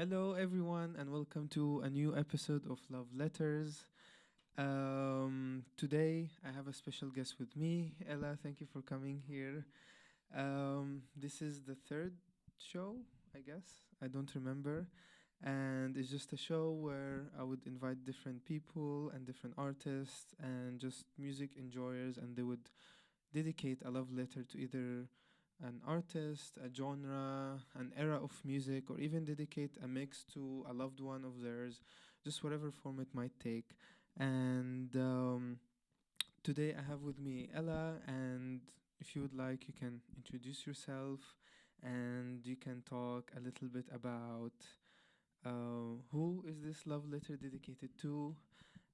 Hello, everyone, and welcome to a new episode of Love Letters. Today, I have a special guest with me. Ella, thank you for coming here. This is the third show, I guess. I don't remember. And it's just a show where I would invite different people and different artists and just music enjoyers, and they would dedicate a love letter to either an artist, a genre, an era of music, or even dedicate a mix to a loved one of theirs, just whatever form it might take. And today I have with me Ella, and if you would like, you can introduce yourself and you can talk a little bit about who is this love letter dedicated to,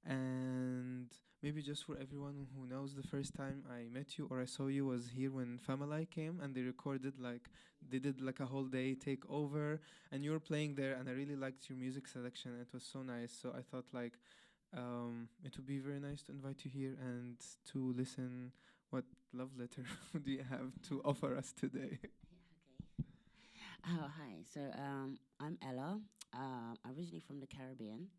and maybe just for everyone who knows, the first time I met you or I saw you was here when Family came and they recorded like they did like a whole day takeover and you were playing there and I really liked your music selection. It was so nice. So I thought like it would be very nice to invite you here and to listen what love letter do you have to offer us today. Oh, hi. I'm Ella. Originally from the Caribbean.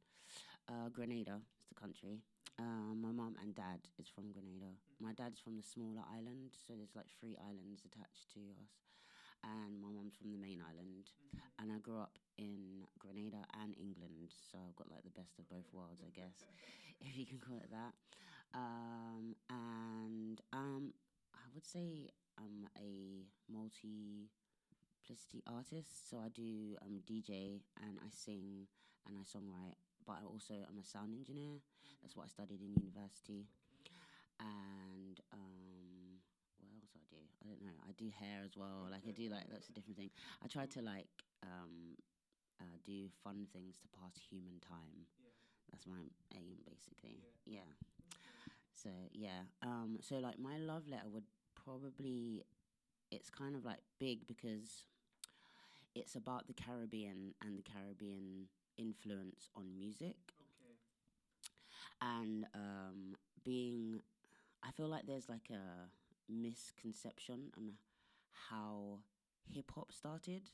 Grenada is the country. My mum and dad is from Grenada. My dad's from the smaller island, so there's like three islands attached to us. And my mum's from the main island. And I grew up in Grenada and England, so I've got like the best of both worlds, I guess, if you can call it that. And I would say I'm a multiplicity artist. So I do DJ and I sing and I songwrite, but I also I'm a sound engineer. That's what I studied in university. And what else I do? I don't know. I do hair as well. Like I do like lots of different things. I try to do fun things to pass human time. That's my aim, basically. Yeah. So like my love letter would probably it's kind of like big because it's about the Caribbean and the Caribbean influence on music and being I feel like there's like a misconception on how hip hop started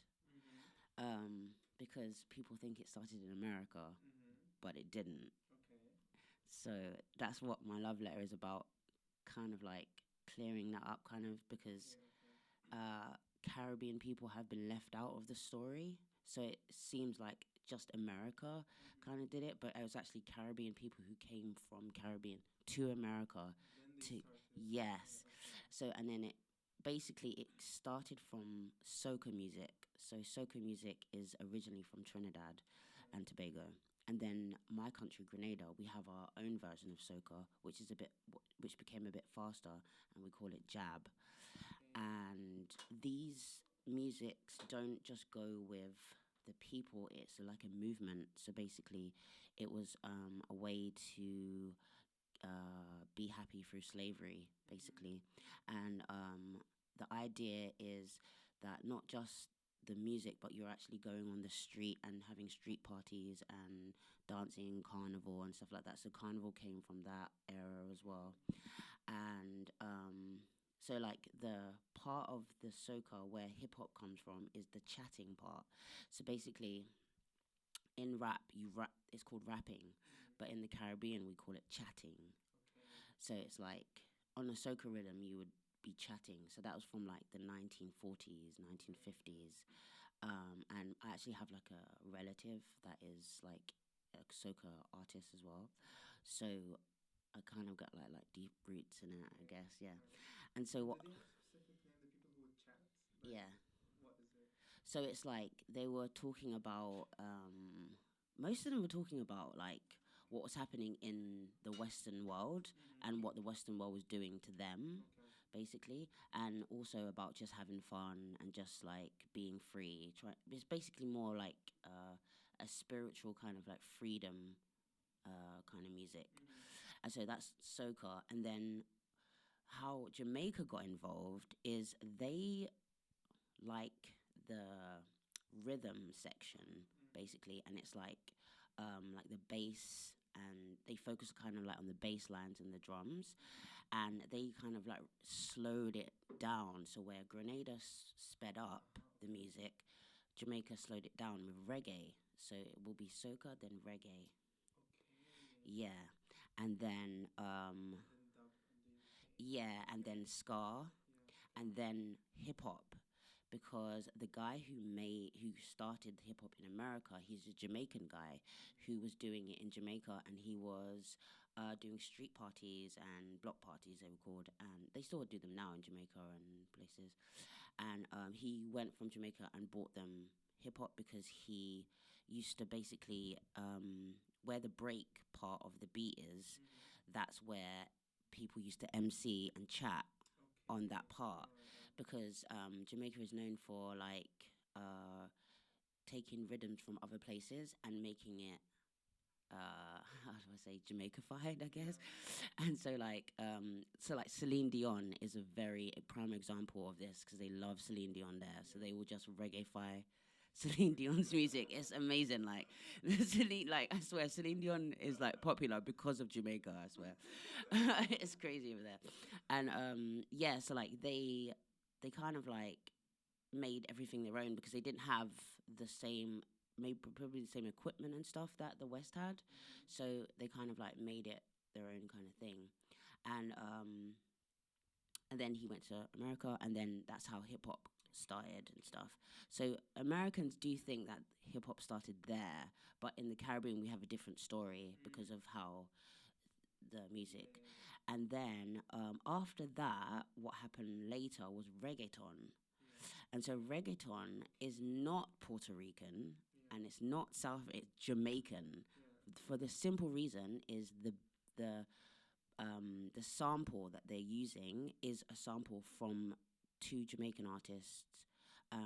because people think it started in America, but it didn't. So that's what my love letter is about, kind of like clearing that up, kind of because uh, Caribbean people have been left out of the story. So it seems like just America kind of did it, but it was actually Caribbean people who came from Caribbean to America to yes. So and then it basically it started from soca music. So soca music is originally from Trinidad and Tobago. And then my country, Grenada, we have our own version of soca, which became a bit faster, and we call it jab. And these musics don't just go with the people, it's like a movement. So basically it was a way to be happy through slavery, basically. And the idea is that not just the music, but you're actually going on the street and having street parties and dancing carnival and stuff like that. So carnival came from that era as well. And so like the part of the soca where hip hop comes from is the chatting part. So basically in rap you rap it's called rapping, but in the Caribbean we call it chatting. So it's like on a soca rhythm you would be chatting. So that was from like the 1940s, 1950s. And I actually have like a relative that is like a soca artist as well. So I kind of got like deep roots in it, I guess. Yeah. And so what? Yeah. So it's like they were talking about. Most of them were talking about like what was happening in the Western world and what the Western world was doing to them, basically, and also about just having fun and just like being free. It's basically more like a spiritual kind of like freedom kind of music. And so that's soca. And then how Jamaica got involved is they like the rhythm section basically, and it's like the bass, and they focus kind of like on the bass lines and the drums, and they kind of like slowed it down. So where Grenada sped up the music, Jamaica slowed it down with reggae. So it will be soca, then reggae. Yeah. And then yeah, and then ska, and then hip hop, because the guy who started hip hop in America, he's a Jamaican guy who was doing it in Jamaica, and he was doing street parties and block parties, they were called, and they still do them now in Jamaica and places. And he went from Jamaica and brought them hip hop because he used to basically where the break part of the beat is, that's where people used to MC and chat on that part, because Jamaica is known for like taking rhythms from other places and making it how do I say, Jamaica-fied, I guess. And so like Celine Dion is a very a prime example of this, because they love Celine Dion there, so they will just reggae-fy Celine Dion's music. It's amazing. Like Celine, like I swear, Celine Dion is like popular because of Jamaica. I swear, it's crazy over there. And yeah, so like they kind of like made everything their own because they didn't have the same, maybe probably the same equipment and stuff that the West had. So they kind of like made it their own kind of thing. And then he went to America, and then that's how hip hop started and stuff. So Americans do think that hip hop started there, but in the Caribbean we have a different story because of how the music. And then after that, what happened later was reggaeton. And so reggaeton is not Puerto Rican, and it's not it's Jamaican. For the simple reason is the sample that they're using is a sample from two Jamaican artists. I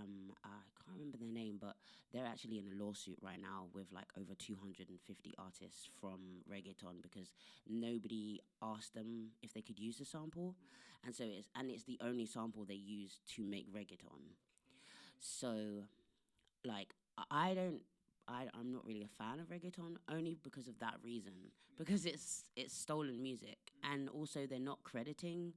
can't remember their name, but they're actually in a lawsuit right now with like over 250 artists from reggaeton because nobody asked them if they could use the sample, and so it's the only sample they use to make reggaeton. So like I don't I'm not really a fan of reggaeton, only because of that reason, because it's stolen music, and also they're not crediting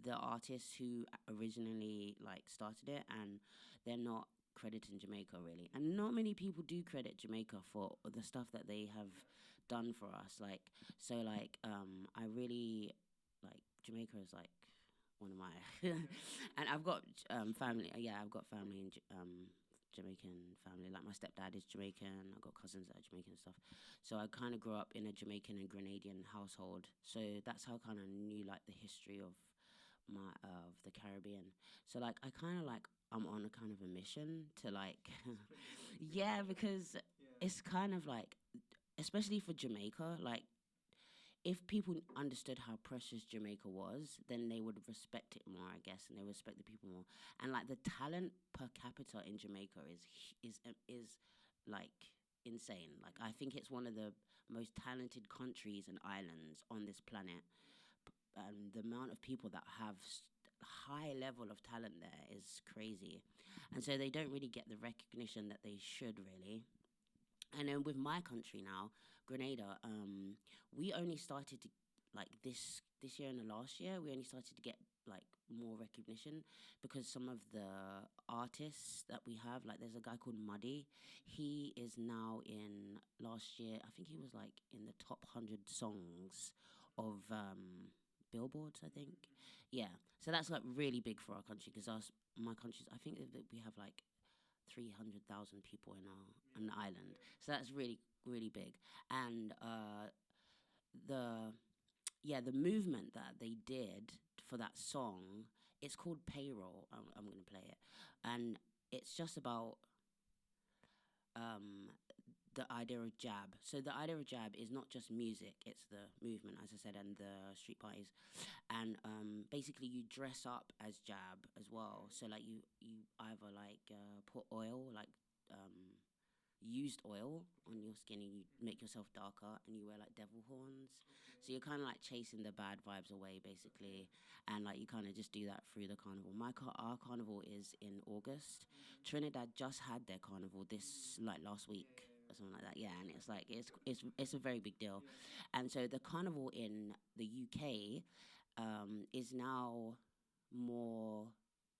the artists who originally like started it, and they're not crediting Jamaica really, and not many people do credit Jamaica for the stuff that they have done for us, like so like I really like Jamaica is like one of my and I've got family, yeah, I've got family in Jamaican family. Like my stepdad is Jamaican. I've got cousins that are Jamaican and stuff. So I kind of grew up in a Jamaican and Grenadian household. So that's how I kind of knew like the history of the Caribbean. So like I kind of like I'm on a kind of a mission to like yeah, because it's kind of like, especially for Jamaica, like if people understood how precious Jamaica was, then they would respect it more, I guess, and they respect the people more. And like the talent per capita in Jamaica is like insane. Like I think it's one of the most talented countries and islands on this planet. And the amount of people that have high level of talent there is crazy, and so they don't really get the recognition that they should really. And then with my country now, Grenada, we only started to like this year and the last year, we only started to get like more recognition because some of the artists that we have, like there's a guy called Muddy. He is now in last year, I think he was like in the top 100 songs of billboards, I think. Yeah. So that's like really big for our country because my country's, I think that we have like 300,000 people in an island. So that's really really big. And the the movement that they did for that song, it's called Payroll. I'm going to play it. And it's just about um the idea of jab. So the idea of jab is not just music, it's the movement, as I said, and the street parties. And basically you dress up as jab as well. So like you either like put oil, like used oil on your skin, and you make yourself darker, and you wear like devil horns. So you're kind of like chasing the bad vibes away, basically, and like you kind of just do that through the carnival. Our carnival is in August. Trinidad just had their carnival this like last week or something like that. Yeah, and it's like it's a very big deal, and so the carnival in the UK is now more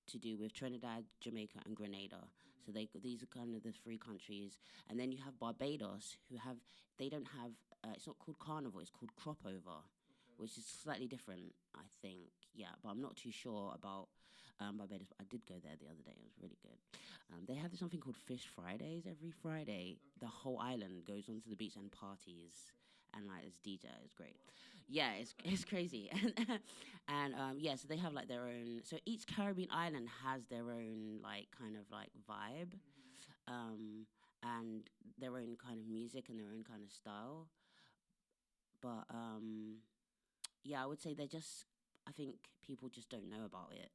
to do with Trinidad, Jamaica, and Grenada. So these are kind of the three countries, and then you have Barbados, who have they don't have it's not called carnival, it's called crop over, which is slightly different, I think. Yeah, but I'm not too sure about Barbados. But I did go there the other day; it was really good. They have something called Fish Fridays every Friday. The whole island goes onto the beach and parties, and like it's DJ. It's great. Yeah, it's crazy, and yeah, so they have like their own. So each Caribbean island has their own like kind of like vibe, and their own kind of music and their own kind of style. But yeah, I would say they're just. I think people just don't know about it,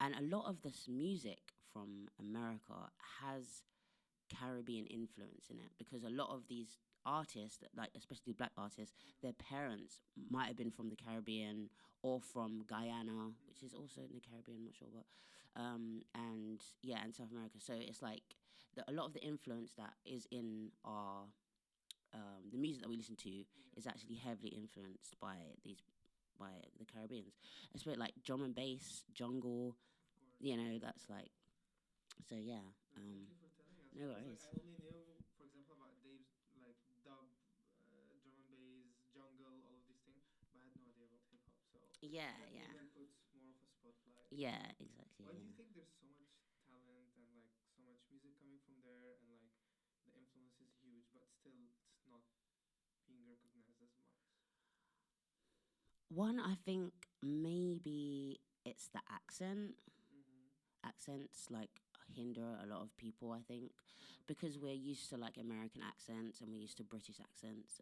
and a lot of this music from America has Caribbean influence in it because a lot of these artists, like especially black artists, their parents might have been from the Caribbean or from Guyana, which is also in the Caribbean, I'm not sure, but and yeah, and South America. So it's like a lot of the influence that is in our the music that we listen to is actually heavily influenced by by the Caribbeans. Especially like drum and bass, jungle, that's like so yeah. Thank you for telling us No because like worries. I only knew, for example, about Dave's like dub, drum and bass, jungle, all of these things, but I had no idea about hip hop. So Yeah, that yeah. even puts more of a spotlight. Yeah, exactly. Why do you Yeah. think there's so much talent and like so much music coming from there and like the influence is huge, but still it's not being recognized as much? One, I think maybe it's the accent. Mm-hmm. Accents like hinder a lot of people, I think, because we're used to like American accents and we're used to British accents.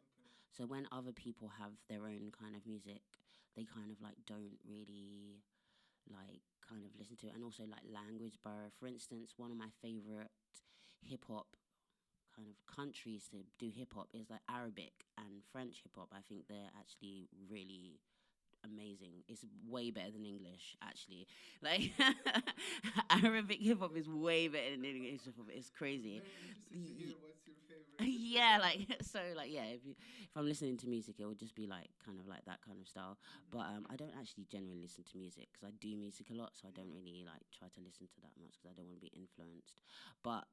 So when other people have their own kind of music, they kind of like don't really like kind of listen to it. And also like language barrier. For instance, one of my favorite hip hop kind of countries to do hip hop is like Arabic and French hip hop. I think they're actually really amazing. It's way better than English, actually. Like Arabic hip hop is way better than English hip hop. It's crazy. Very interesting to hear what's your favorite. Yeah, like so, like yeah. If I'm listening to music, it would just be like kind of like that kind of style. But I don't actually generally listen to music because I do music a lot, so I don't really like try to listen to that much because I don't want to be influenced. But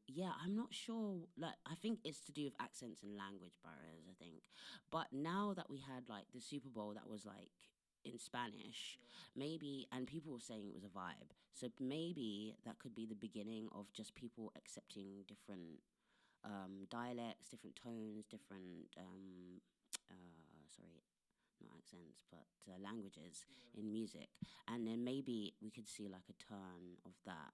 yeah, I'm not sure. Like I think it's to do with accents and language barriers. I think, but now that we had like the Super Bowl that was like in Spanish, maybe, and people were saying it was a vibe. So maybe that could be the beginning of just people accepting different dialects, different tones, different sorry, not accents, but languages in music, and then maybe we could see like a turn of that.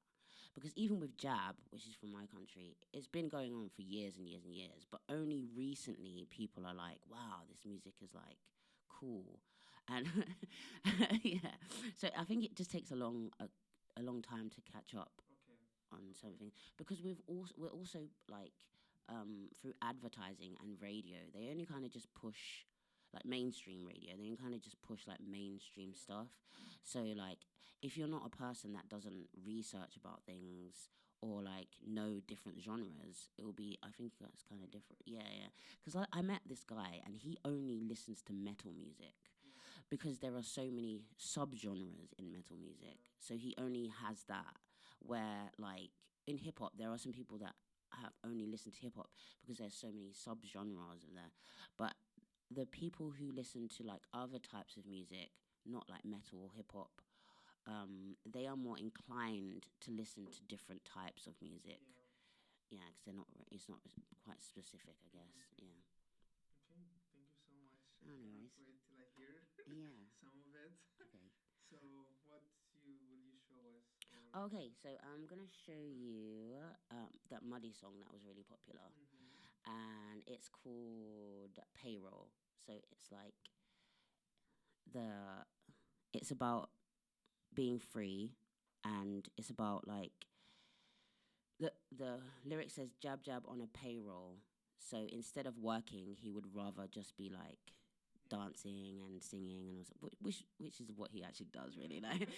Because even with jab, which is from my country, it's been going on for years and years and years. But only recently, people are like, "Wow, this music is like cool," and yeah. So I think it just takes a long time to catch up Okay. on something because we're also like through advertising and radio they only kind of just push like mainstream radio they only kind of just push like mainstream stuff so like if you're not a person that doesn't research about things or like know different genres it will be I think that's kind of different yeah because I met this guy and he only listens to metal music because there are so many subgenres in metal music. So he only has that. Where like in hip hop, there are some people that have only listened to hip hop because there's so many subgenres in there. But the people who listen to like other types of music, not like metal or hip hop, they are more inclined to listen to different types of music. Yeah, because they're not. It's not quite specific, I guess. Yeah. Okay, thank you so much. I Oh, no cannot worries. wait till I hear Yeah. some of it. Okay. So, what you will you show us? Okay, so I'm gonna show you that Muddy song that was really popular, and it's called Payroll. So it's like the it's about being free, and it's about like the lyric says jab jab on a payroll. So instead of working, he would rather just be like dancing and singing and also, which is what he actually does really like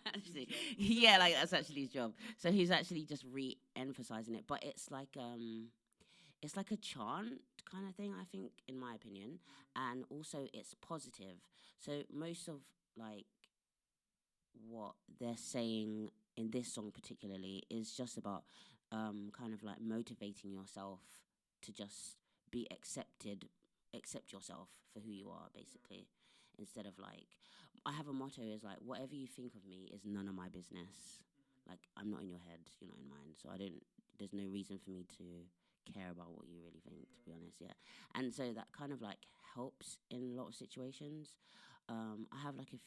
actually, yeah like that's actually his job so he's actually just re-emphasizing it but it's like a chant kind of thing I think in my opinion and also it's positive so most of like what they're saying in this song particularly is just about kind of like motivating yourself to just be accept yourself for who you are, basically, instead of like, I have a motto is like, whatever you think of me is none of my business. Like, I'm not in your head, you're not in mine, so there's no reason for me to care about what you really think, to be honest. Yeah. And so that kind of like helps in a lot of situations. I have like, if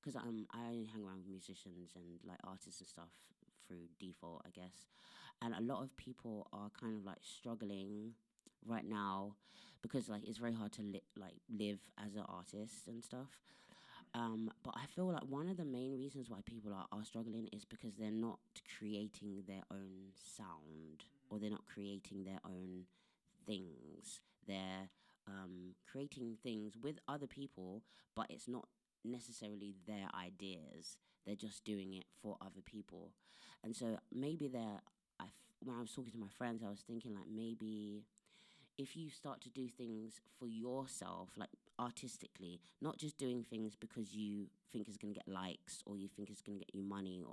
because I only hang around with musicians and like artists and stuff through default, I guess. And a lot of people are kind of like struggling right now because like it's very hard to live as an artist and stuff. But I feel like one of the main reasons why people are struggling is because they're not creating their own sound, or they're not creating their own things. They're creating things with other people, but it's not necessarily their ideas. They're just doing it for other people. And so maybe when I was talking to my friends, I was thinking like, maybe if you start to do things for yourself, like artistically, not just doing things because you think it's gonna get likes, or you think it's gonna get you money,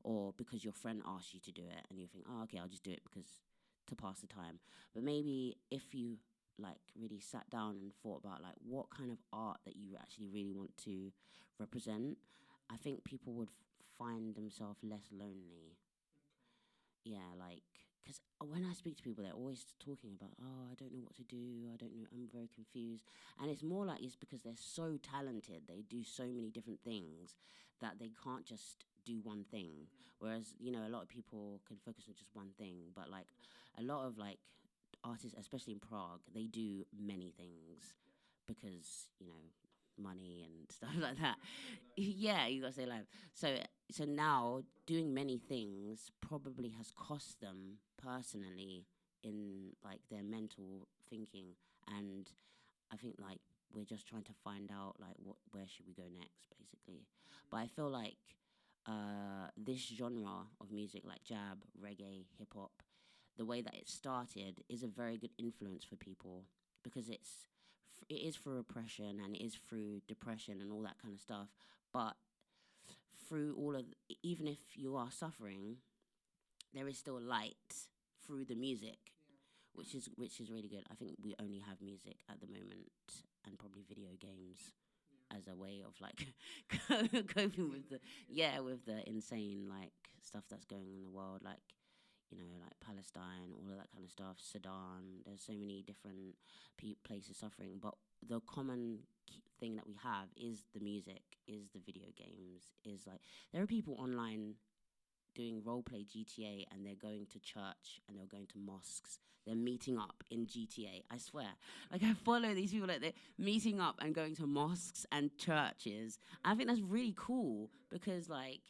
or because your friend asked you to do it and you think, oh, okay, I'll just do it because to pass the time. But maybe if you like really sat down and thought about like what kind of art that you actually really want to represent, I think people would find themselves less lonely. Yeah, like, because when I speak to people, they're always talking about, oh, I don't know what to do, I don't know, I'm very confused. And it's more like it's because they're so talented, they do so many different things that they can't just do one thing. Whereas, a lot of people can focus on just one thing, but like a lot of like artists, especially in Prague, they do many things because, money and stuff like that. Yeah, you gotta stay alive. So now doing many things probably has cost them personally in like their mental thinking, and I think like we're just trying to find out like where should we go next, basically. But I feel like this genre of music, like jab, reggae, hip hop, the way that it started is a very good influence for people because it is through oppression and it is through depression and all that kind of stuff. But through even if you are suffering, there is still light through the music, which is really good. I think we only have music at the moment and probably video games as a way of like coping with the insane like stuff that's going on in the world, like like Palestine, all of that kind of stuff, Sudan. There's so many different places suffering, but the common thing that we have is the music, is the video games, is like there are people online doing roleplay GTA and they're going to church and they're going to mosques. They're meeting up in GTA. I swear. Like I follow these people, like they're meeting up and going to mosques and churches. I think that's really cool because like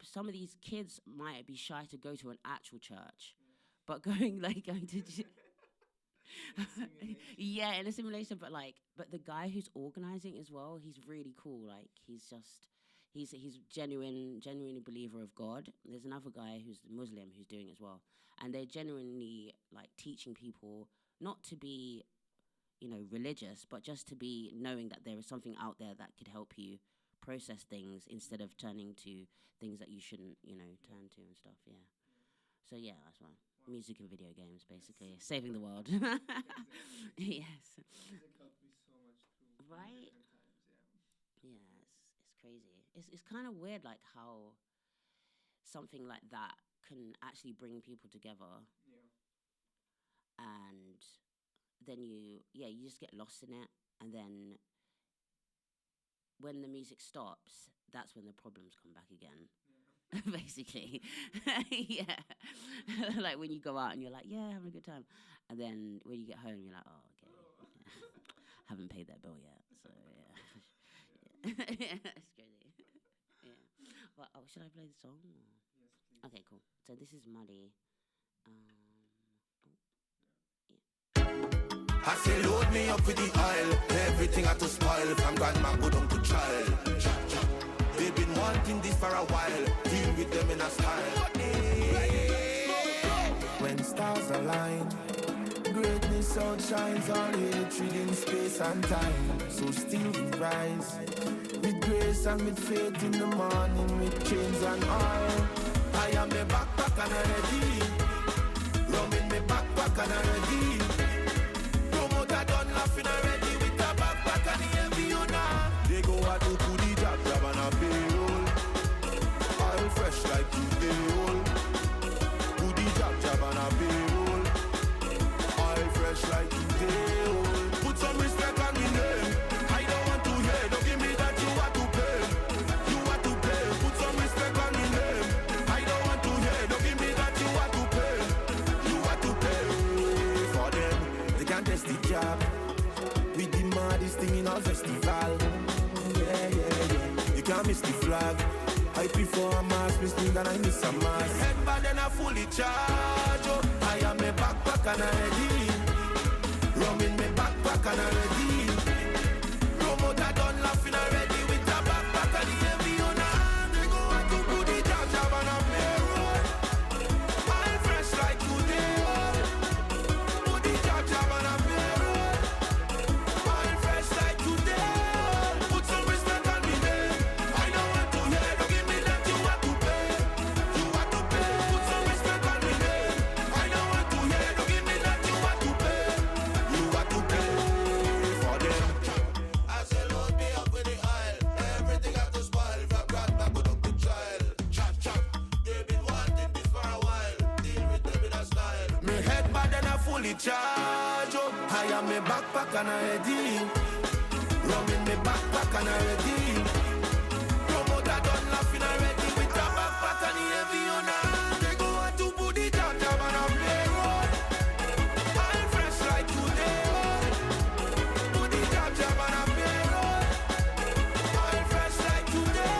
some of these kids might be shy to go to an actual church, but going to yeah, in a simulation. But the guy who's organizing as well, he's really cool. Like he's genuinely believer of God. There's another guy who's Muslim who's doing it as well, and they're genuinely like teaching people not to be religious, but just to be knowing that there is something out there that could help you process things instead of turning to things that you shouldn't, turn to and stuff. Yeah. So yeah, that's why music and video games, basically saving the world. Yes. Music helped me so much through Right. different times. Yeah, it's crazy. It's kind of weird, like how something like that can actually bring people together, and then you just get lost in it, and then when the music stops, that's when the problems come back again. Basically. Yeah. Like when you go out and you're like, yeah, having a good time. And then when you get home, you're like, oh, okay. Yeah. Haven't paid that bill yet. So, yeah. Yeah, that's crazy. Yeah. But, should I play the song? Or? Yes, please. Okay, cool. So this is Muddy. I say load me up with the oil. Everything I to spoil from grandma go down to child. They've been wanting this for a while. Deal with them in a style. When stars align, greatness outshines all hatred in space and time. So still we rise with grace peace and with faith in the morning, with chains and all. I am a backpack and I'm ready. Rum in me backpack and I'm ready. Promoter done laughing already with a backpack and the heavy on now. They go out to put the job and a payroll. All fresh like today old. Put the job and a payroll. All fresh like today old. Put some respect on me name. I don't want to hear. Don't give me that you want to pay. You want to pay. Put some respect on me name. I don't want to hear. Don't give me that you want to pay. You want to pay for them. They can't test the job. We the maddest thing in our festival. Yeah. You can't miss the flag. I prefer a mask, miss me than I miss a mask. Headband and I fully charge. Oh, I am a backpack and I'm ready. Rum in me backpack and I'm ready. Promoter done laughing already with a backpack and the heavy on her hand. They go out to put the job and a payroll. All fresh like today. Put the job and a payroll. All fresh like today. Put some respect on me name. I don't want to hear. Don't give me that you want to pay. You want to pay. Put some respect on me name. I don't want to hear. Don't give me that you want to pay. You want to pay for them. I say load me up with the oil. Everything have to spoil. From grandma go up to child. Chop. They've been wanting this for a while. Deal with them in a style. Me head bad and I fully charge. Oh, I am me backpack and I'm ready. Rum in me backpack and I'm ready. Promoter done laughing already with a backpack and the heavy on her hand. They go out to put the job and a payroll. All fresh like today. Put the job and a payroll. All fresh like today.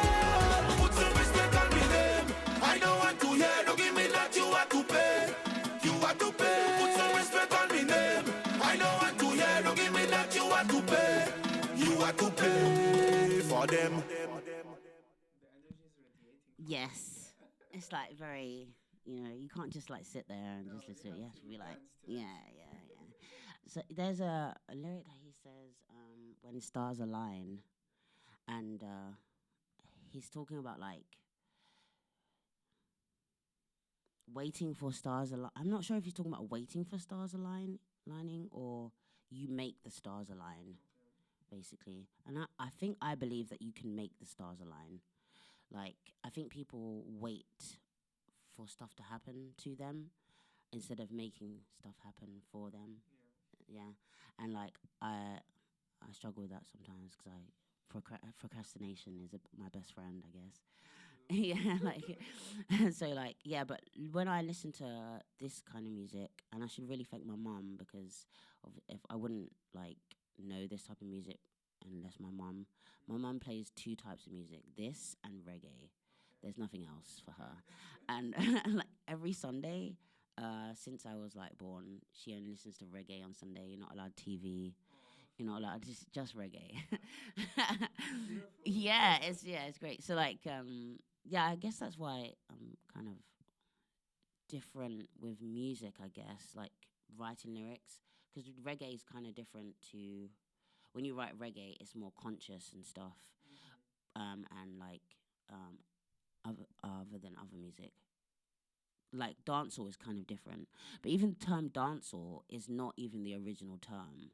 Put some respect on me name. I don't want to hear. Don't give me that you want to pay. You want to pay. Put some respect on me name. I don't want to hear. Don't give me that you want to pay. You want to pay for them. Yes. It's like very, you can't just like sit there and just listen to it. You have to be like, yeah. So there's a lyric that he says, when stars align, and he's talking about like waiting for stars align. I'm not sure if he's talking about waiting for stars aligning or you make the stars align, basically. And I believe that you can make the stars align. Like, I think people wait for stuff to happen to them instead of making stuff happen for them. Yeah. And like, I struggle with that sometimes because procrastination is my best friend, I guess. Yeah, like, so like, yeah, but when I listen to this kind of music, and I should really thank my mum because if I wouldn't like know this type of music unless my mum plays two types of music, this and reggae. There's nothing else for her. And like every Sunday, since I was like born, she only listens to reggae on Sunday. You're not allowed TV. You're not allowed just reggae. Yeah, it's great. So like, yeah, I guess that's why I'm kind of different with music, I guess, like writing lyrics, because reggae is kind of different to when you write reggae, it's more conscious and stuff, and like other than other music. Like dancehall is kind of different, but even the term dancehall is not even the original term.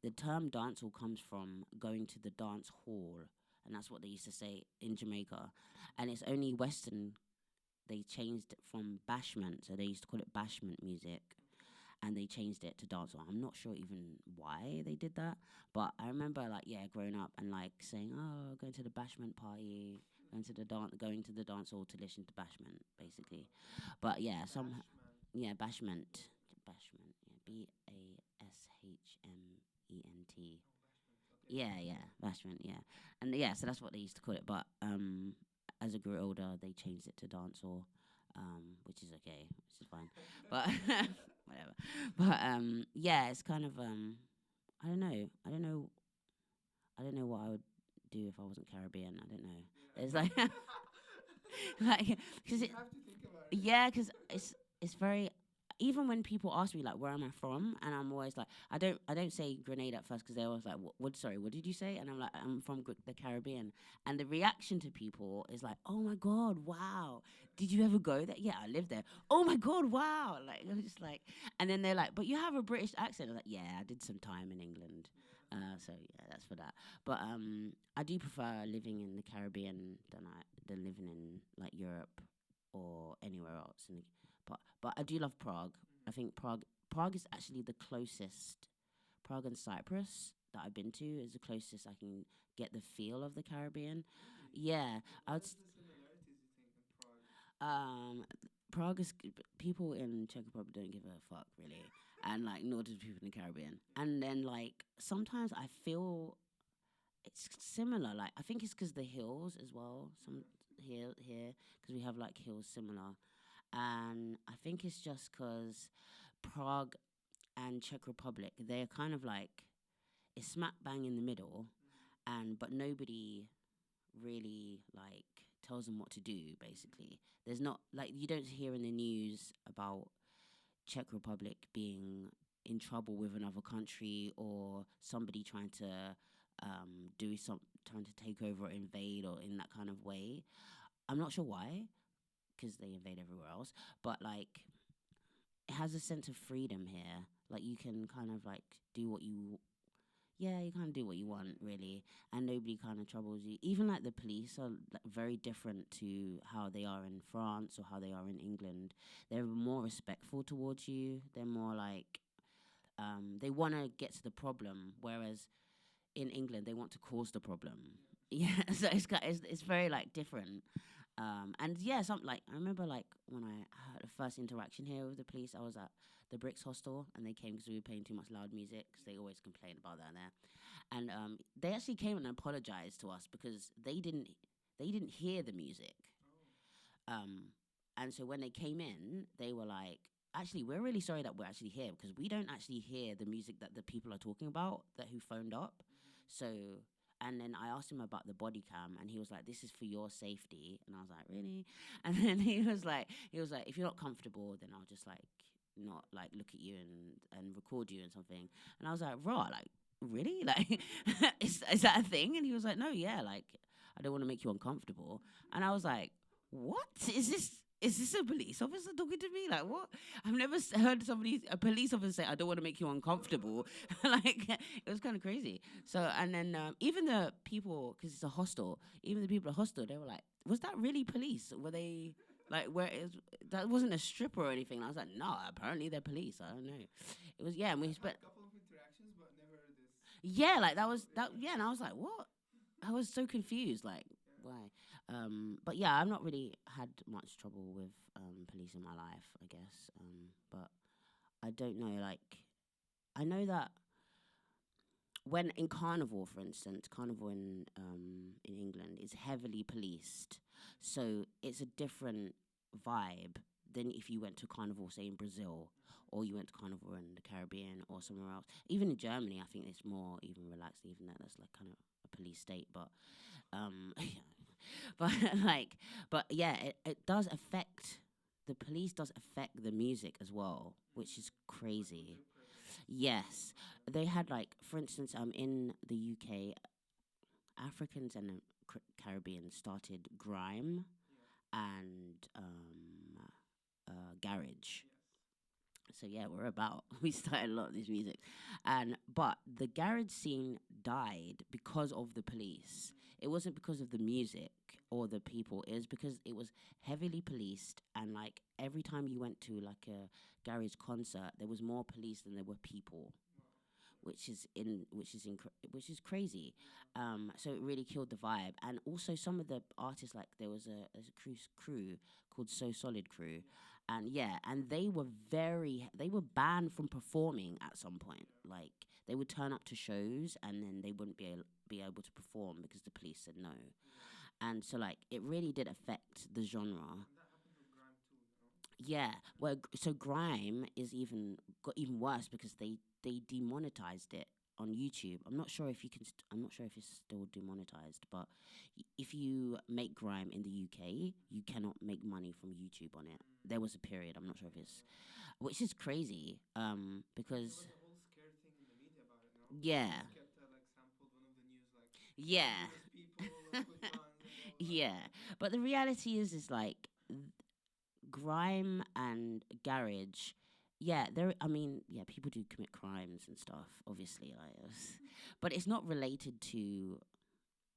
The term dancehall comes from going to the dance hall, and that's what they used to say in Jamaica. And it's only Western. They changed it from bashment, so they used to call it bashment music, and they changed it to dancehall. I'm not sure even why they did that, but I remember like growing up and like saying, "Oh, going to the bashment party, going to the dance hall to listen to bashment," basically. But yeah, bashment, BASHMENT. Yeah, bashment, yeah. And yeah, so that's what they used to call it. But as I grew older, they changed it to dancehall, which is okay, which is fine. But whatever. But yeah, it's kind of I don't know what I would do if I wasn't Caribbean. I don't know. It's like like because it. Yeah, because it's very. even when people ask me like where am I from, and I'm always like I don't say Grenada at first because they're always like what sorry what did you say, and I'm like I'm from the Caribbean, and the reaction to people is like oh my god wow, did you ever go there? Yeah, I lived there. Oh my god wow, like I'm just like, and then they're like but you have a British accent. I'm like yeah, I did some time in England. So yeah, that's for that. But I do prefer living in the Caribbean than living in like Europe or anywhere else. But I do love Prague. I think Prague is actually the closest. Prague and Cyprus that I've been to is the closest I can get the feel of the Caribbean. Yeah, I would. Um, Prague is people in Czech Republic don't give a fuck really, and like nor do people in the Caribbean. And then like sometimes I feel it's similar. Like I think it's because the hills as well. Some here because we have like hills similar, and I think it's just because Prague and Czech Republic they're kind of like it's smack bang in the middle, and but nobody really like tells them what to do. Basically, there's not like you don't hear in the news about Czech Republic being in trouble with another country or somebody trying to trying to take over or invade or in that kind of way. I'm not sure why, because they invade everywhere else. But like, it has a sense of freedom here. Like you can kind of like do what you yeah, you kind of do what you want, really, and nobody kind of troubles you. Even like the police are like, very different to how they are in France or how they are in England. They're more respectful towards you. They're more like they want to get to the problem, whereas in England they want to cause the problem. Yeah, so it's very like different. And yeah, some like I remember like when I had the first interaction here with the police, I was at the Bricks hostel, and they came because we were playing too much loud music. Because they always complain about that there, and they actually came and apologized to us because they didn't hear the music. Um, and so when they came in, they were like, "Actually, we're really sorry that we're actually here because we don't actually hear the music that the people are talking about that who phoned up." So, and then I asked him about the body cam, and he was like, "This is for your safety." And I was like, "Really?" And then he was like, "If you're not comfortable, then I'll just like not like look at you and record you and something." And I was like, "Raw, like really? Like, is that a thing?" And he was like, "No, yeah, like I don't want to make you uncomfortable." And I was like, "What is this?" Is this a police officer talking to me? Like, what? I've never heard a police officer say, I don't want to make you uncomfortable. Like, it was kind of crazy. So, and then even the people, because it's a hostel, even the people at the hostel, they were like, was that really police? Were they, like, that wasn't a stripper or anything? And I was like, no, apparently they're police. I don't know. It was, yeah, and we spent. Yeah, like, yeah, and I was like, what? I was so confused, like, why? But yeah, I've not really had much trouble with police in my life, I guess. But I don't know, like, I know that when in Carnival, for instance, Carnival in England is heavily policed, so it's a different vibe than if you went to Carnival, say in Brazil, or you went to Carnival in the Caribbean or somewhere else. Even in Germany, I think it's more even relaxed, even though that's like kind of a police state. But but like, but yeah, it does affect the police does affect the music as well, which is crazy. Yes, they had like, for instance, in the UK, Africans and Caribbean started grime and garage. So yeah, we're about we started a lot of this music, and but the garage scene died because of the police. It wasn't because of the music or the people. It was because it was heavily policed, and like every time you went to like a garage concert, there was more police than there were people, which is crazy. So it really killed the vibe. And also some of the artists, like there was a crew called So Solid Crew, and yeah, and they were banned from performing at some point. Like they would turn up to shows and then they wouldn't be able to perform because the police said no. And so like it really did affect the genre. Yeah, well, so grime is even got even worse because they demonetized it on YouTube. I'm not sure if you can. I'm not sure if it's still demonetized, but if you make grime in the UK, you cannot make money from YouTube on it. There was a period. I'm not sure if it's, which is crazy. Because There was a whole scare thing in the media about it, no? yeah, Just kept like sampled one of the news, like yeah, homeless people like, with guns and all that. yeah. But the reality is like grime and garage. Yeah, there. I mean, yeah, people do commit crimes and stuff, obviously, like, but it's not related to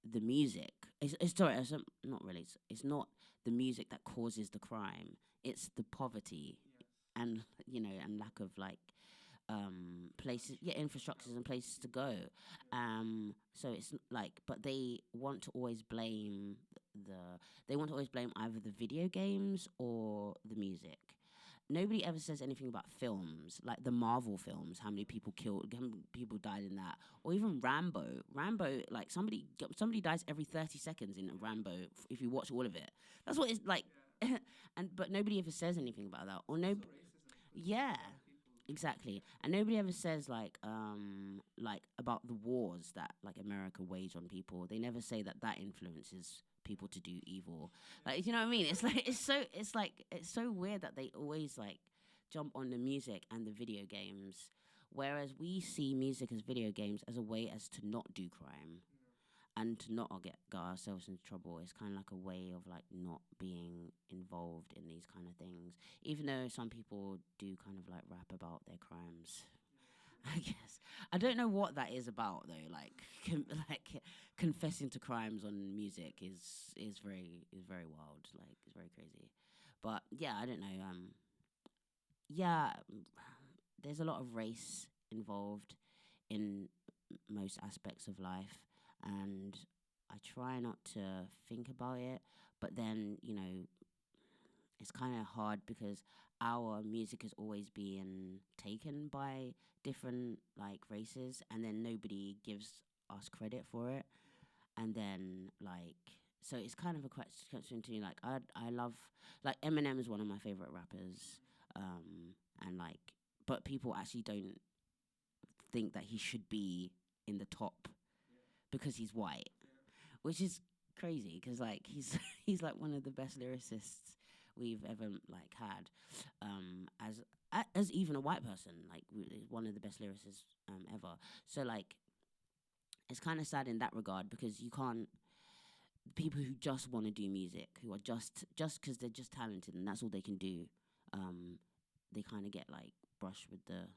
the music. It's sorry, not really. It's not the music that causes the crime. It's the poverty Yes. and and lack of like places, yeah, infrastructures and places to go. So it's like, but they want to always blame they want to always blame either the video games or the music. Nobody ever says anything about films, like the Marvel films, how many people killed, how many people died in that, or even Rambo. Rambo, like somebody dies every 30 seconds in Rambo. If you watch all of it, that's what it's like. Yeah. And but nobody ever says anything about that, or no. Also racism. 'Cause Yeah, a lot of people. exactly. And nobody ever says like about the wars that like America wage on people. They never say that that influences people to do evil. Like, you know what I mean? It's like it's so weird that they always like jump on the music and the video games, whereas we see music as video games as a way as to not do crime and to not get ourselves into trouble. It's kind of like a way of like not being involved in these kind of things, even though some people do kind of like rap about their crimes. I guess I don't know what that is about though. Like, like confessing to crimes on music is very wild. Like, it's very crazy. But yeah, I don't know. Yeah, there's a lot of race involved in most aspects of life, and I try not to think about it. But then, it's kind of hard because our music is always being taken by different like races, and then nobody gives us credit for it. And then like, so it's kind of a question to me. Like, I love, like, Eminem is one of my favorite rappers, and like, but people actually don't think that he should be in the top because he's white, which is crazy because like he's he's like one of the best lyricists we've ever like had, as even a white person, like one of the best lyricists ever. So like, it's kind of sad in that regard because you can't, people who just want to do music, who are just because they're just talented and that's all they can do, they kind of get like brushed with the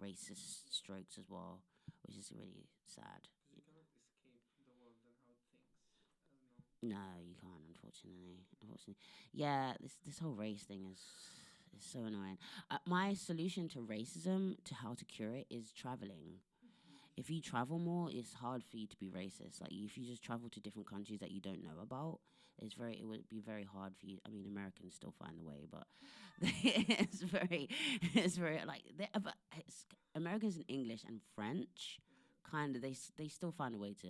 racist strokes as well, which is really sad. Because you cannot escape the world and how it thinks. I don't know. No, you can't, unfortunately. Yeah, this whole race thing is so annoying. My solution to racism, to how to cure it, is traveling. If you travel more, it's hard for you to be racist. Like, if you just travel to different countries that you don't know about, it would be very hard for you. I mean, Americans still find the way, but it's very like but Americans in English and French, kind of they still find a way to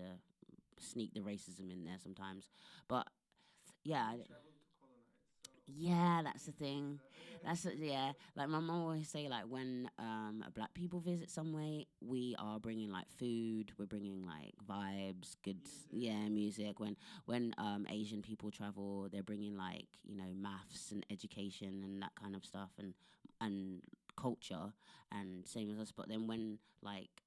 sneak the racism in there sometimes. But yeah, Travel to colonize. So yeah, that's the thing. Yeah. Like, my mom always say, like, when black people visit somewhere, we are bringing like food, we're bringing like vibes, good, yeah, music. When Asian people travel, they're bringing like maths and education and that kind of stuff, and culture, and same as us. But then when like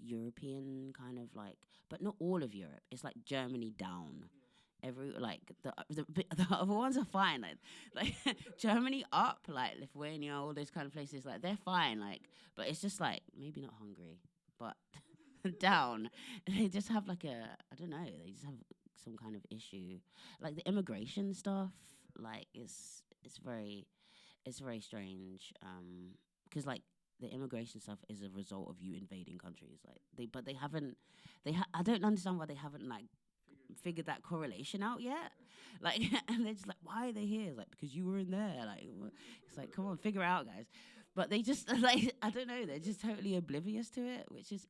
European kind of like, but not all of Europe. It's like Germany down. Every like the other ones are fine. Like Germany up, like Lithuania, all those kind of places. Like, they're fine. Like, but it's just like maybe not Hungary, but down. They just have like I don't know. They just have some kind of issue, like the immigration stuff. Like, it's very strange. Because like the immigration stuff is a result of you invading countries. Like, but they haven't. I don't understand why they haven't like figured that correlation out yet. Like, and they're just like, why are they here? It's like, because you were in there. Like, it's like, come on, figure it out, guys. But they just like, I don't know, they're just totally oblivious to it, which is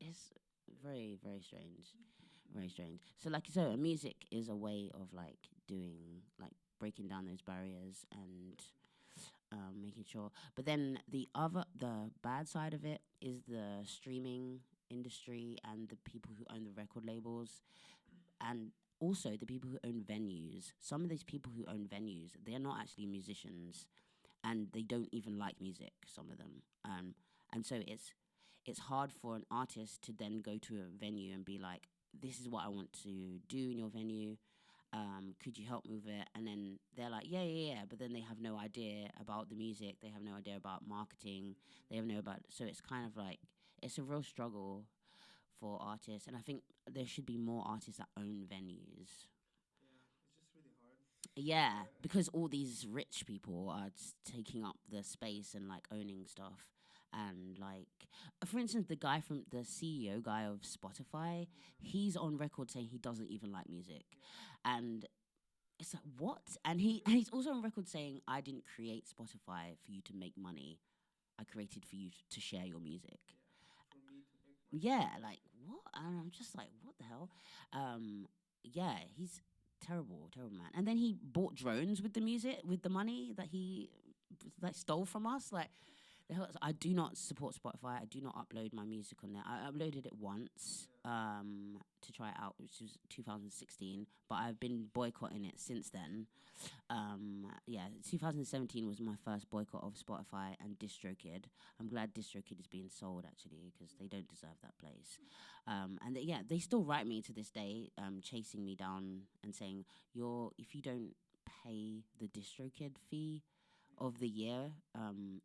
very, very strange. Very strange. So like, music is a way of like doing, like, breaking down those barriers and making sure. But then the bad side of it is the streaming industry and the people who own the record labels, and also the people who own venues. Some of these people who own venues, they're not actually musicians, and they don't even like music. Some of them, and so it's hard for an artist to then go to a venue and be like, "This is what I want to do in your venue. Could you help me with it?" And then they're like, "Yeah, yeah, yeah," but then they have no idea about the music. They have no idea about marketing. They have no about. So it's kind of like it's a real struggle for artists, and I think there should be more artists that own venues. Yeah, it's just really hard. Yeah, because all these rich people are just taking up the space and like owning stuff. And like, for instance, the guy from the CEO guy of Spotify, he's on record saying he doesn't even like music, and it's like what? And he's also on record saying, "I didn't create Spotify for you to make money. I created for you to share your music." For me to make money. Yeah, like what? And I'm just like, what the hell? Yeah, he's terrible, terrible man. And then he bought drones with the music, with the money that he like stole from us. Like, the hell, I do not support Spotify. I do not upload my music on there. I uploaded it once, to try it out, which was 2016. But I've been boycotting it since then. Yeah, 2017 was my first boycott of Spotify and DistroKid. I'm glad DistroKid is being sold actually because they don't deserve that place. And yeah, they still write me to this day, chasing me down and saying, "You're if you don't pay the DistroKid fee of the year,"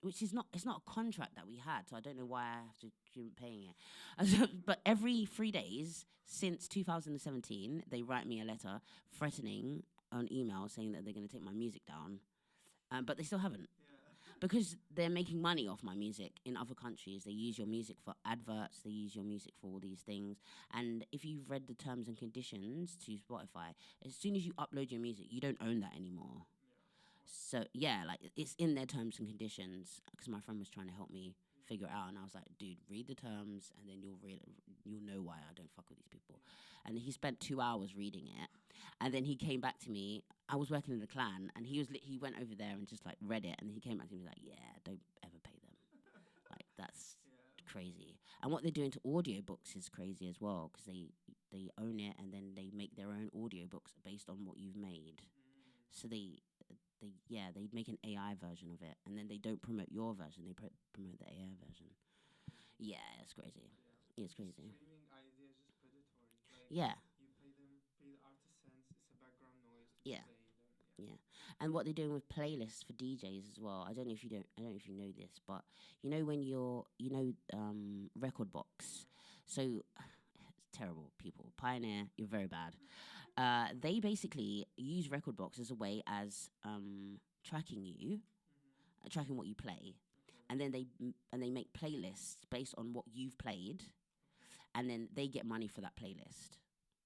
which is not it's not a contract that we had, so I don't know why I have to keep paying it. But every 3 days since 2017, they write me a letter threatening on email saying that they're going to take my music down, but they still haven't because they're making money off my music in other countries. They use your music for adverts, they use your music for all these things. And if you've read the terms and conditions to Spotify, as soon as you upload your music, you don't own that anymore. So yeah, like it's in their terms and conditions. Because my friend was trying to help me figure it out, and I was like, "Dude, read the terms, and then you'll know why I don't fuck with these people." And he spent 2 hours reading it, and then he came back to me. I was working in the clan, and he went over there and just like read it, and he came back to me like, "Yeah, don't ever pay them. Like that's crazy." And what they're doing to audiobooks is crazy as well, because they own it, and then they make their own audiobooks based on what you've made. So they make an AI version of it, and then they don't promote your version. They promote the AI version. Yeah, it's crazy. Yeah, it's crazy. Streaming idea is just predatory. Like Yeah, you pay the artisans. It's a background noise to yeah, play them. yeah. And what they're doing with playlists for DJs as well. I don't know if you don't. I don't know if you know this, but you know when record box. So terrible people. Pioneer, you're very bad. They basically use record box as a way as tracking you, tracking what you play, and then they make playlists based on what you've played, and then they get money for that playlist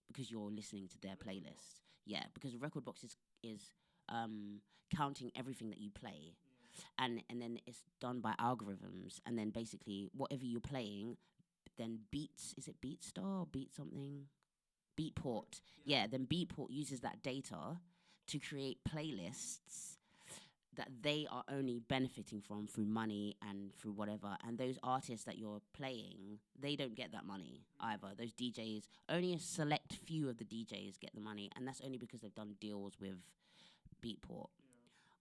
because you're listening to their playlist. Yeah, because record box is counting everything that you play, and then it's done by algorithms, and then basically whatever you're playing, then Beats, is it Beatstar or Beat something? Beatport. Yeah, then Beatport uses that data to create playlists that they are only benefiting from through money and through whatever. And those artists that you're playing, they don't get that money either. Those DJs, only a select few of the DJs get the money, and that's only because they've done deals with Beatport,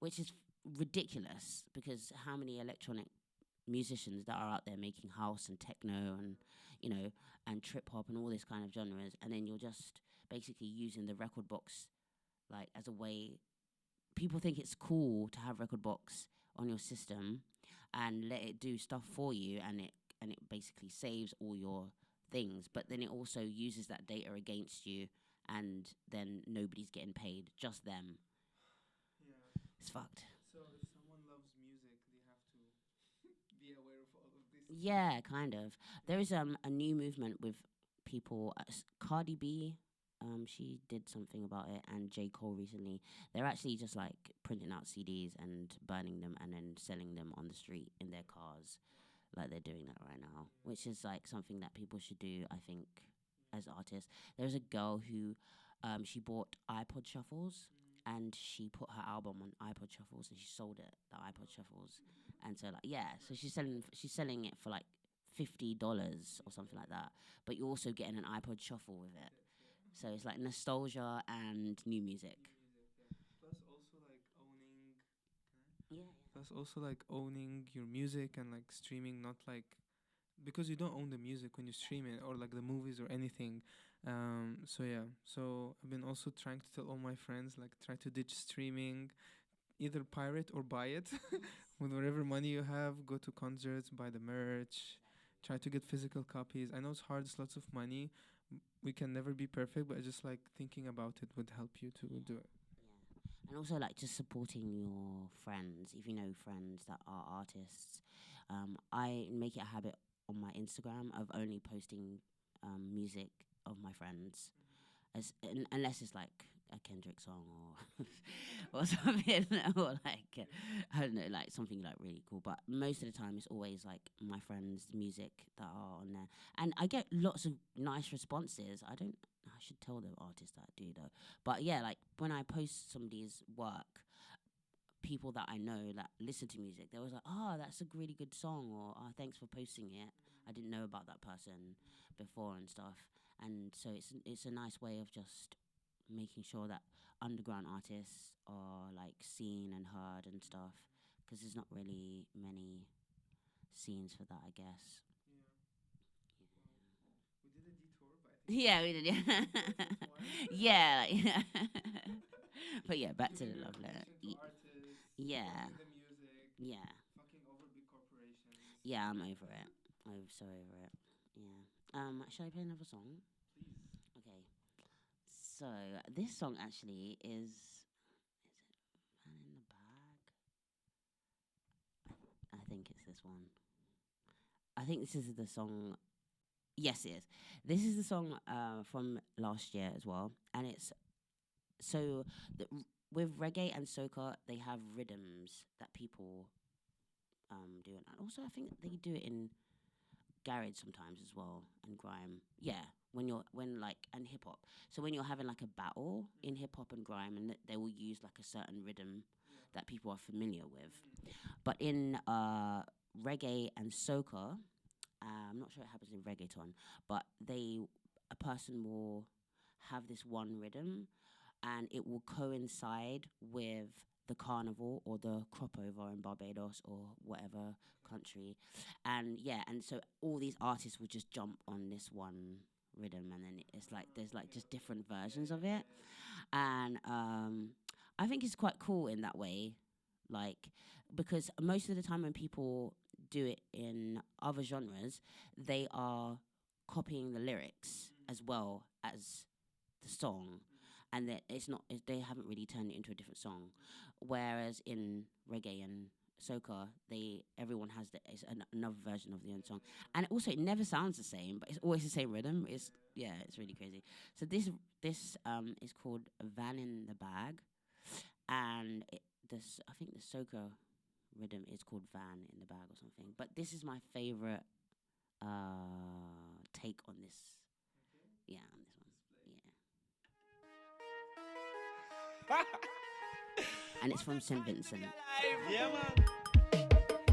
which is ridiculous because how many electronic musicians that are out there making house and techno and and trip hop and all this kind of genres, and then you're just basically using the record box like as a way. People think it's cool to have record box on your system and let it do stuff for you, and it basically saves all your things, but then it also uses that data against you, and then nobody's getting paid, just them. Yeah. It's fucked. So if someone loves music, they have to be aware of all of this. Yeah, kind of. There is a new movement with people. Cardi B, she did something about it, and J Cole recently. They're actually just like printing out CDs and burning them, and then selling them on the street in their cars, like they're doing that right now, which is like something that people should do. I think as artists, there's a girl who, she bought iPod shuffles. And she put her album on iPod shuffles, and she sold it, the iPod shuffles, and so like yeah, so she's selling it for like $50 or something like that. But you're also getting an iPod Shuffle with it. So it's like nostalgia and new music. Plus also like owning. Yeah. Plus also like owning your music and like streaming, not like because you don't own the music when you stream it or like the movies or anything. So yeah. So I've been also trying to tell all my friends like try to ditch streaming, either pirate or buy it with whatever money you have. Go to concerts, buy the merch, try to get physical copies. I know it's hard, it's lots of money. We can never be perfect, but I just like thinking about it would help you to do it. Yeah. And also like just supporting your friends. If you know friends that are artists, I make it a habit on my Instagram of only posting music of my friends, unless it's like a Kendrick song or or something, or like I don't know, like something like really cool. But most of the time, it's always like my friends' music that are on there, and I get lots of nice responses. I should tell the artists that I do though. But yeah, like when I post somebody's work, people that I know that listen to music, they was like, "Oh, that's a really good song," or "Oh, thanks for posting it. I didn't know about that person before and stuff." And so it's a nice way of just making sure that underground artists are like seen and heard and stuff, because there's not really many scenes for that, I guess. We did a detour, but I think Yeah, we did. Yeah. Yeah. But yeah, back to the love letter. artists, Yeah. the music, Yeah. fucking over big corporations. Yeah, I'm over it. I'm so over it. Yeah. Shall I play another song? Please. Okay. So this song actually is it Man in the Bag? I think it's this one. I think this is the song. Yes, it is. This is the song from last year as well, and it's so with reggae and soca, they have rhythms that people do, and also I think they do it in garage sometimes as well, and grime. Yeah, when and hip hop. So when you're having like a battle in hip hop and grime, and they will use like a certain rhythm that people are familiar with. But in reggae and soca, I'm not sure it happens in reggaeton, but a person will have this one rhythm, and it will coincide with the carnival or the crop over in Barbados or whatever country. And yeah, and so all these artists will just jump on this one rhythm, and then it's like there's like just different versions of it. And I think it's quite cool in that way, like, because most of the time when people do it in other genres, they are copying the lyrics as well as the song, and that they haven't really turned it into a different song. Whereas in reggae and soca, everyone has another version of the own song, and also it never sounds the same, but it's always the same rhythm. It's really crazy. So this is called Van in the Bag, and I think the soca rhythm is called Van in the Bag or something. But this is my favorite take on this. Yeah, on this one. Yeah. And it's from St. Vincent. Yeah, man.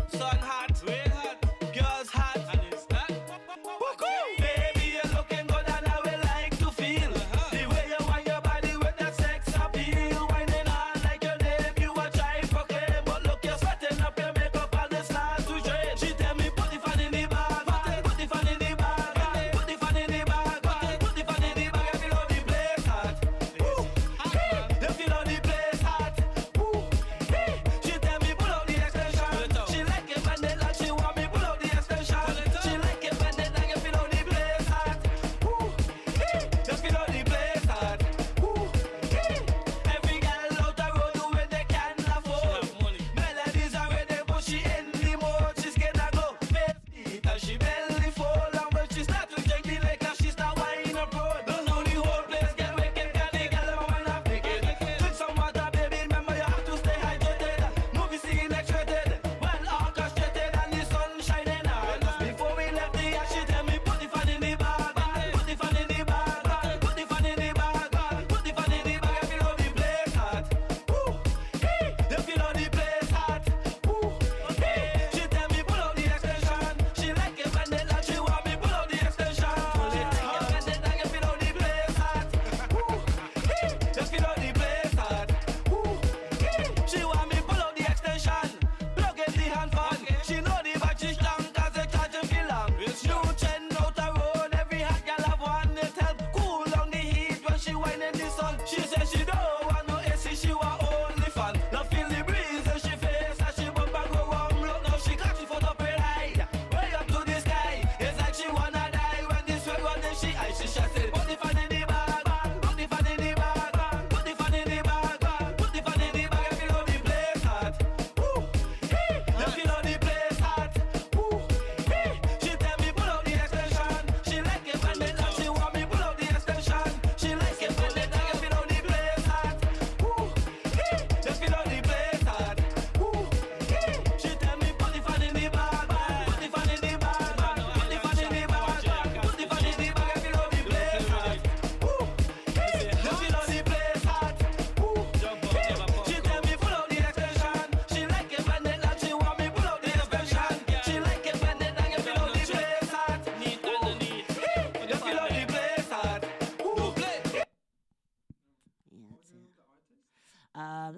Sun hot, rain hot, girls hot, and it's hot. Baby, you're looking good and I would like to feel the way you want your body with that sex appeal. Whining on like your name, you are trying to proclaim. But look, you're sweating up your makeup and it's not to drain. She tell me put the fan in the bag, put the fan in the bag, put the fan in the bag, put the fan in the bag. I feel all the place hot. You feel all the place hot. She tell me pull out the extension. She like it when they like she want.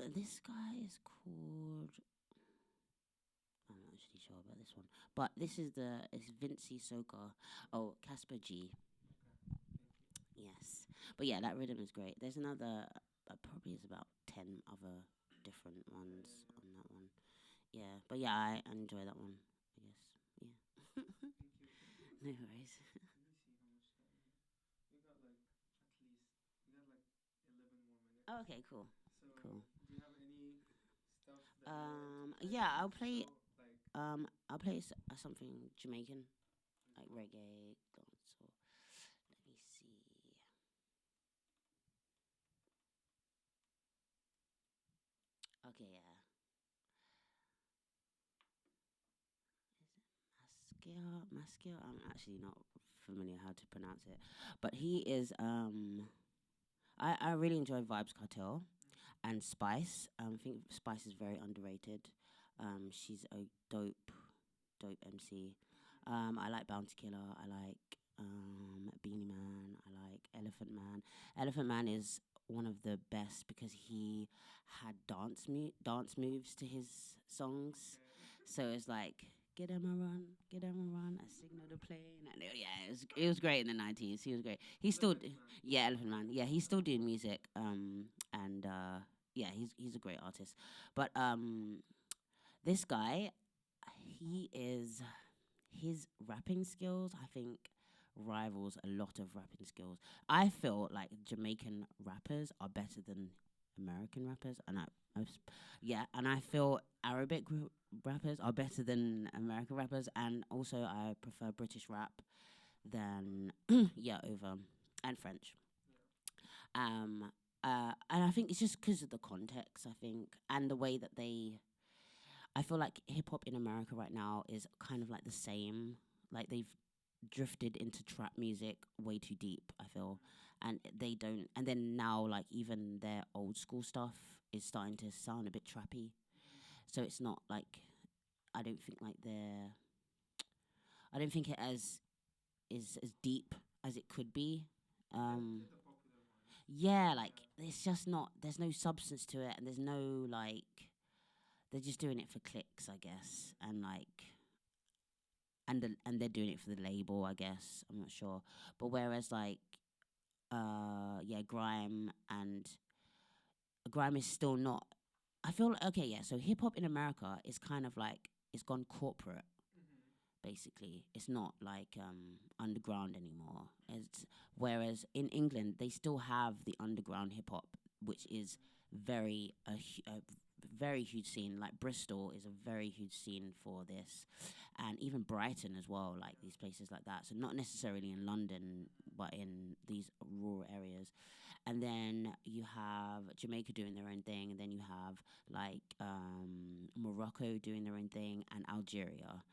This guy is called. I'm not actually sure about this one, but this is the it's Vinci Soka. Oh, Casper G. Yes, but yeah, that rhythm is great. There's another. Probably is about 10 other different ones on that one. Yeah, but yeah, I enjoy that one. I guess. Yeah. No worries. Oh, okay, cool. Cool. Yeah, I'll play something Jamaican, like reggae, dancehall. Let me see. Okay, yeah. Maskell. I'm actually not familiar how to pronounce it, but he is. I really enjoy Vibes Cartel and Spice. I think Spice is very underrated. She's a dope MC. I like Bounty Killer. I like Beanie Man. I like Elephant Man. Elephant Man is one of the best because he had dance moves to his songs. So it's like get him a run, I signal the plane. And yeah, it was great in the 90s. He was great. He's still yeah, Elephant Man. Yeah, he's still doing music. And yeah, he's a great artist. But this guy, he is his rapping skills, I think, rivals a lot of rapping skills. I feel like Jamaican rappers are better than American rappers, and yeah, and I feel Arabic rappers are better than American rappers, and also I prefer British rap than yeah over and French. Um, and I think it's just because of the context, I think, and the way that I feel like hip hop in America right now is kind of like the same. Like they've drifted into trap music way too deep, I feel. And they don't and then now like even their old school stuff is starting to sound a bit trappy. So it's not like I don't think like they're I don't think it as deep as it could be. Um yeah, like it's just not there's no substance to it and there's no like they're just doing it for clicks, I guess. And like and they're doing it for the label, I guess. I'm not sure. But whereas like yeah, grime is still not I feel okay, yeah, so hip hop in America is kind of like it's gone corporate basically. It's not like underground anymore. It's whereas in England they still have the underground hip hop, which is very a very huge scene. Like Bristol is a very huge scene for this, and even Brighton as well. Like these places like that. So not necessarily in London, but in these rural areas. And then you have Jamaica doing their own thing, and then you have like Morocco doing their own thing, and Algeria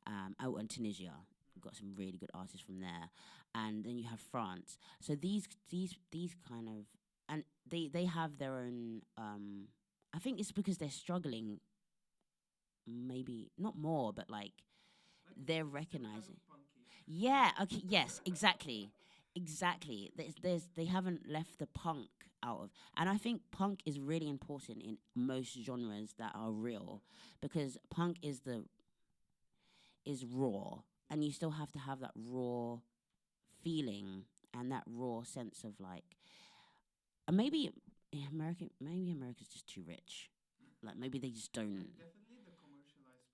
and Tunisia. Got some really good artists from there, and then you have France. So these kind of and they have their own. I think it's because they're struggling. Maybe not more, but like they're recognizing. Yeah. Okay. Yes. Exactly. Exactly. They haven't left the punk out of, and I think punk is really important in most genres that are real, because punk is raw, and you still have to have that raw feeling and that raw sense of like, and maybe America's just too rich, like maybe they just don't.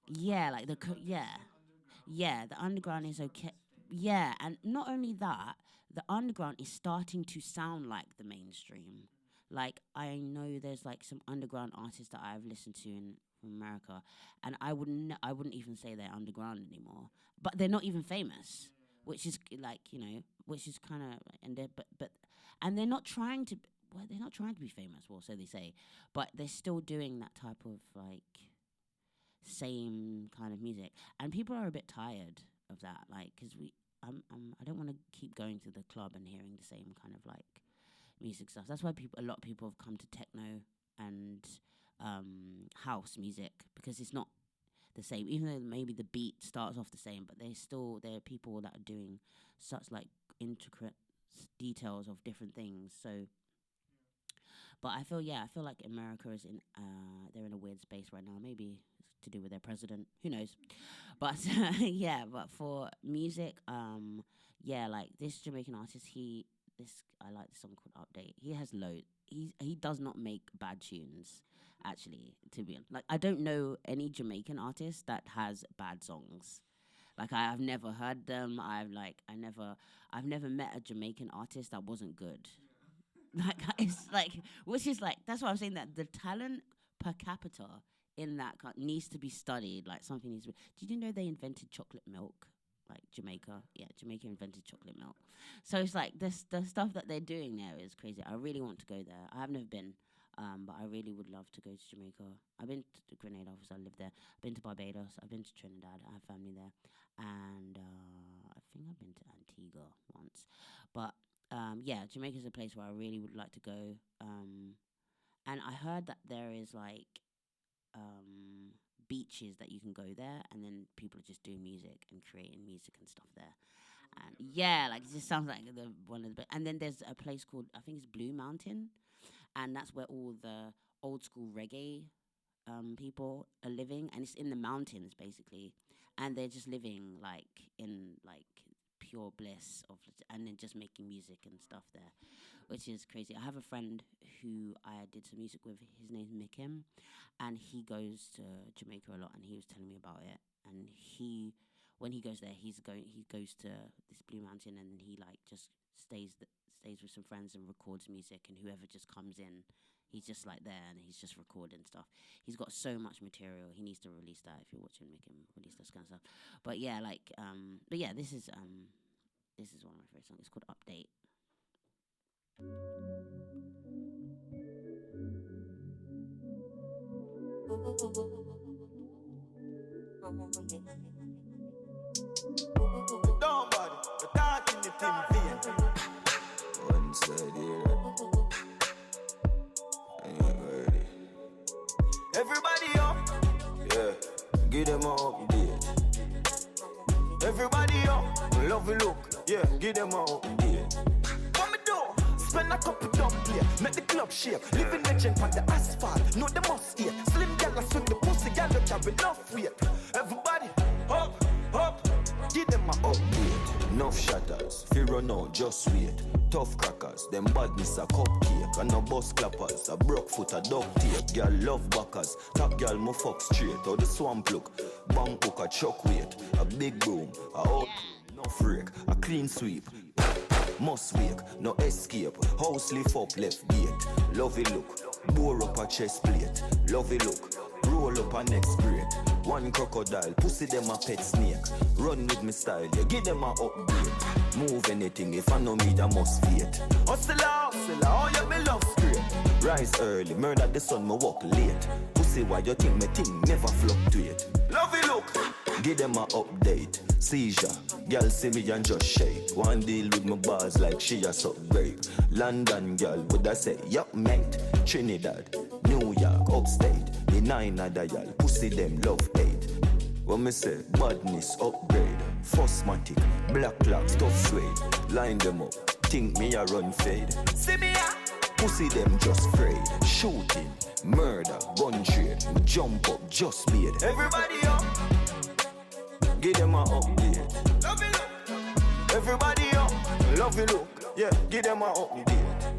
Yeah, like yeah, yeah, the underground is okay. Yeah, and not only that, the underground is starting to sound like the mainstream. Like I know there's like some underground artists that I've listened to in from America, and I wouldn't even say they're underground anymore. But they're not even famous, which is like which is kind of and they're but and they're not trying to. Well, they're not trying to be famous, well, so they say, but they're still doing that type of like same kind of music, and people are a bit tired of that. Like, because I don't want to keep going to the club and hearing the same kind of like music stuff. That's why a lot of people have come to techno and house music, because it's not the same. Even though maybe the beat starts off the same, but there are people that are doing such like intricate details of different things. So, But I feel like America is in they're in a weird space right now. Maybe it's to do with their president. Who knows? But yeah, but for music, like this Jamaican artist, I like the song called Update. He has loads. He does not make bad tunes. Actually, to be honest, like I don't know any Jamaican artist that has bad songs. Like I've never heard them. I've never met a Jamaican artist that wasn't good. Like it's like, which is like, that's why I'm saying that the talent per capita in that needs to be studied. Like something needs to be. Did you know they invented chocolate milk? Like Jamaica, Jamaica invented chocolate milk. So it's like the stuff that they're doing there is crazy. I really want to go there. I have never been, but I really would love to go to Jamaica. I've been to Grenada, obviously I live there. I've been to Barbados. I've been to Trinidad. I have family there, and I think I've been to Antigua once. But Jamaica's a place where I really would like to go. And I heard that there is like beaches that you can go there, and then people are just doing music and creating music and stuff there. And like it just sounds like the one of the. And then there's a place called, I think it's Blue Mountain, and that's where all the old school reggae people are living, and it's in the mountains basically, and they're just living like in like pure bliss and then just making music and stuff there, which is crazy. I have a friend who I did some music with. His name's Mikim, and he goes to Jamaica a lot, and he was telling me about it. And when he goes there, he goes to this Blue Mountain, and then he like just stays with some friends and records music, and whoever just comes in, he's just like there and he's just recording stuff. He's got so much material. He needs to release that. If you're watching, make him release this kind of stuff. But this is one of my favorite songs. It's called Update. Don't bother, you're talking the thing vein. One side here. Ready. Everybody up, yeah. Give them an update. Everybody up, love you look, yeah. Give them an update. What me do? Spend a couple dumb play, make the club shake. Living legend on the asphalt, know the must eat. Slim gal swing the pussy, gal don't have enough weight. Everybody up, up. Give them an update. Enough shatters, fear run out, just wait. Tough crackers, them badness a cupcake. And no bus clappers, a broke foot, a duct tape. Girl love backers, top girl mo fuck straight. Or the swamp look, bang hook a chuck weight. A big broom, a out, no freak, a clean sweep. Must wake, no escape. House lift up left gate. Lovey look, bore up a chest plate. Lovey look, roll up a next grade. One crocodile, pussy them a pet snake. Run with me style, yeah, give them a upgrade. Move anything, if I know me, I must fate. Hustle, oh yeah, me love straight. Rise early, murder the sun, me walk late. Pussy, why you think me thing never fluctuate? Lovey look, give them a update. Seizure, girl see me and just shake. One deal with my bars like she a suck grape. London girl, would I say, yup mate. Trinidad, New York, upstate. The 9 other y'all, pussy them love hate. When me say badness upgrade, Fosmatic, black clocks, tough suede. Line them up, think me a run fade. See me ya, pussy them just afraid. Shooting, murder, gun trade. Me jump up, just made. Everybody up, give them a update. Love you look. Everybody up, love you look. Yeah, give them a update.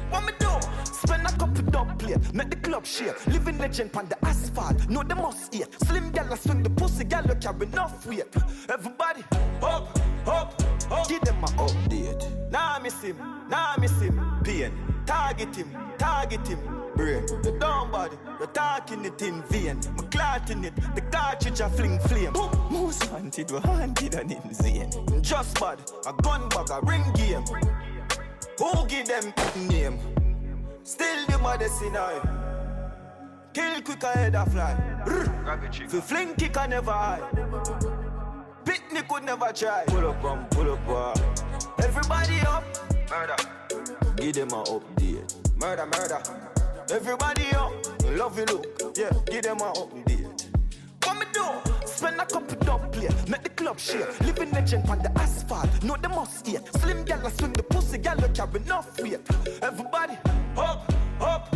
What me do? Spend a couple dub plate, make the club shake. Living legend on the asphalt, know the must eat. Slim gal swing the pussy, gal carry enough weight. Everybody up, up, up. Give them a update. Nah miss him, pain. Target him, brain. You down body, you're talking it in vain. Me clotting it, the cartridge a fling flame. Most haunted, we haunted and insane. Just bad, a gun bag, a ring game. Who give them name? Still the baddest in I. Kill quick ahead of fly. Fi fling kick I never hide. Picnic could never try. Pull up, everybody up. Murder. Give them a update. Murder. Everybody up. Love you look. Yeah, give them a update. What me do? Spend a couple dub play, make the club shake. Living legend on the asphalt, know the must eat. Slim gal swing the pussy, gal carry enough weight. Everybody up, up.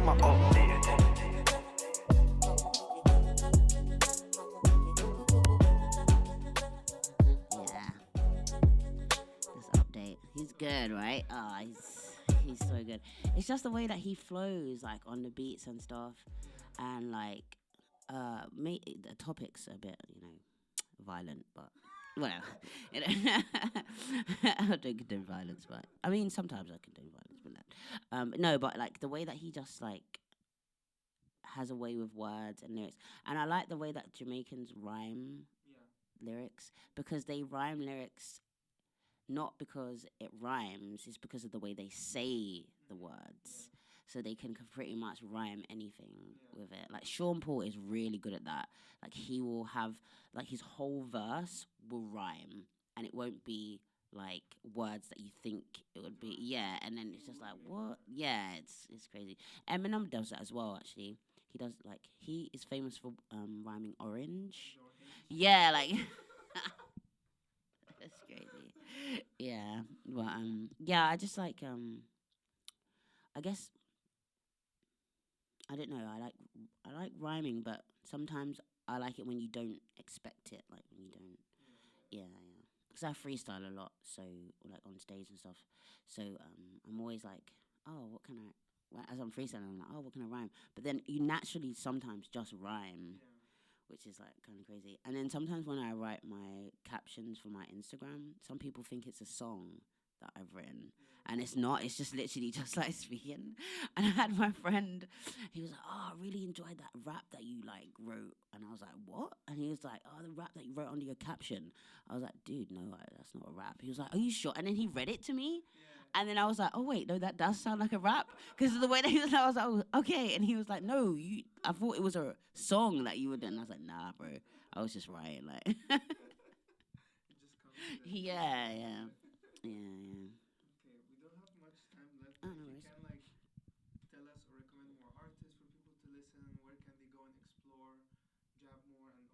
my update. Yeah. This update. He's good, right? He's so good. It's just the way that he flows, like on the beats and stuff, and like, the topics a bit, violent, but whatever. You know, I don't condone violence, but I mean sometimes I condone violence, but no, but like the way that he just like has a way with words and lyrics, and I like the way that Jamaicans rhyme lyrics because they rhyme lyrics not because it rhymes, it's because of the way they say the words. So they can pretty much rhyme anything with it. Like Sean Paul is really good at that. Like he will have like his whole verse will rhyme, and it won't be like words that you think it would be. Yeah, and then it's just like what? Yeah, it's crazy. Eminem does that as well. Actually, he does like he is famous for rhyming orange. Yeah, like that's crazy. Yeah, but yeah, I just like I guess I don't know. I like rhyming, but sometimes I like it when you don't expect it, like when you don't. Yeah, yeah. Because I freestyle a lot, so like on stage and stuff. So I'm always like, oh, what can I? Well, as I'm freestyling, I'm like, oh, what can I rhyme? But then you naturally sometimes just rhyme, which is like kind of crazy. And then sometimes when I write my captions for my Instagram, some people think it's a song that I've written. And it's not, it's just literally just like speaking. And I had my friend, he was like, oh, I really enjoyed that rap that you like wrote. And I was like, what? And he was like, oh, the rap that you wrote under your caption. I was like, dude, no, that's not a rap. He was like, are you sure? And then he read it to me. And then I was like, oh, wait, no, that does sound like a rap. Because of the way that he was, I was like, oh, okay. And he was like, no, I thought it was a song that you would do. And I was like, nah, bro. I was just writing, like. Yeah, yeah. Yeah, yeah. Okay, we don't have much time left, Oh, but no if you worries. can like tell us or recommend more artists for people to listen, where can they go and explore jab more and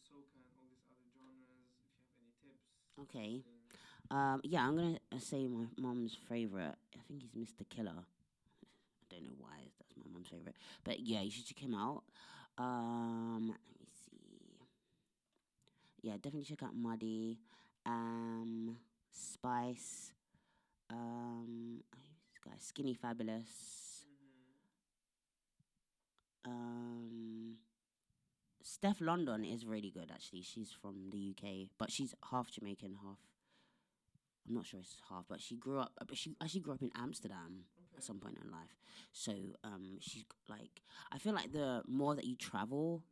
soca and all these other genres? If you have any tips for Okay. listening. Yeah, I'm gonna say my mom's favorite. I think he's Mr. Killer. I don't know why that's my mom's favorite, but yeah, you should check him out. Let me see. Yeah, definitely check out Muddy, Spice, who's this guy, Skinny Fabulous, um, Steph London is really good actually. She's from the UK, but she's half Jamaican, half. I'm not sure it's half, but she grew up. But she actually grew up in Amsterdam at some point in life. So she's like, I feel like the more that you travel,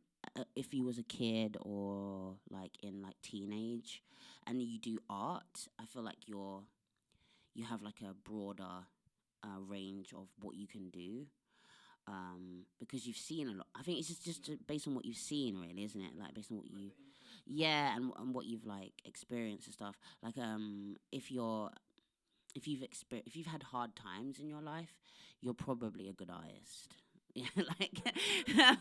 if you was a kid or like in like teenage, and you do art, I feel like you have like a broader range of what you can do. Because you've seen a lot. I think it's just based on what you've seen, really, isn't it? Like based on what you, yeah, and what you've like experienced and stuff. Like if you've had hard times in your life, you're probably a good artist. Yeah, like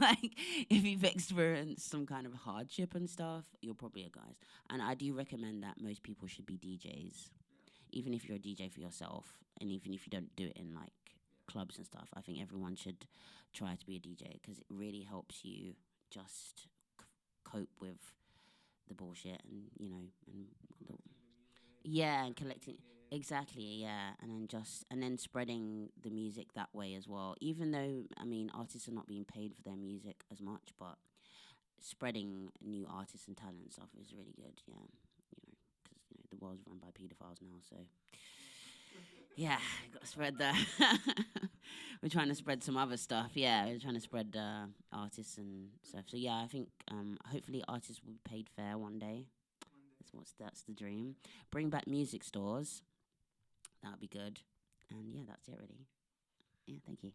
like if you've experienced some kind of hardship and stuff, you're probably a guy. And I do recommend that most people should be DJs, even if you're a DJ for yourself, and even if you don't do it in like clubs and stuff. I think everyone should try to be a DJ because it really helps you just cope with the bullshit and the, yeah, and collecting exactly, yeah, and then spreading the music that way as well. Even though I mean artists are not being paid for their music as much, but spreading new artists and talent and stuff is really good. Yeah, because the world's run by pedophiles now, so yeah, got to spread the. We're trying to spread some other stuff. Yeah, we're trying to spread artists and stuff. So yeah, I think hopefully artists will be paid fair one day. That's the dream. Bring back music stores. That would be good. And yeah, that's it really. Yeah, thank you.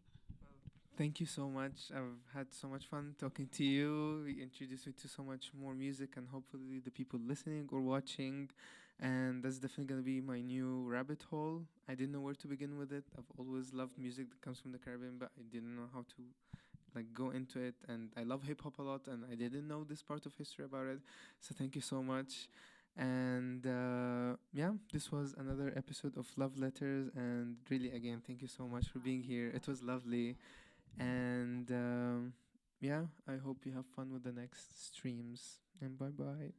Thank you so much. I've had so much fun talking to you. You introduced me to so much more music, and hopefully the people listening or watching. And that's definitely gonna be my new rabbit hole. I didn't know where to begin with it. I've always loved music that comes from the Caribbean, but I didn't know how to like go into it. And I love hip hop a lot, and I didn't know this part of history about it. So thank you so much. And yeah, this was another episode of Love Letters. And really, again, thank you so much for being here. It was lovely. And yeah, I hope you have fun with the next streams. And bye bye.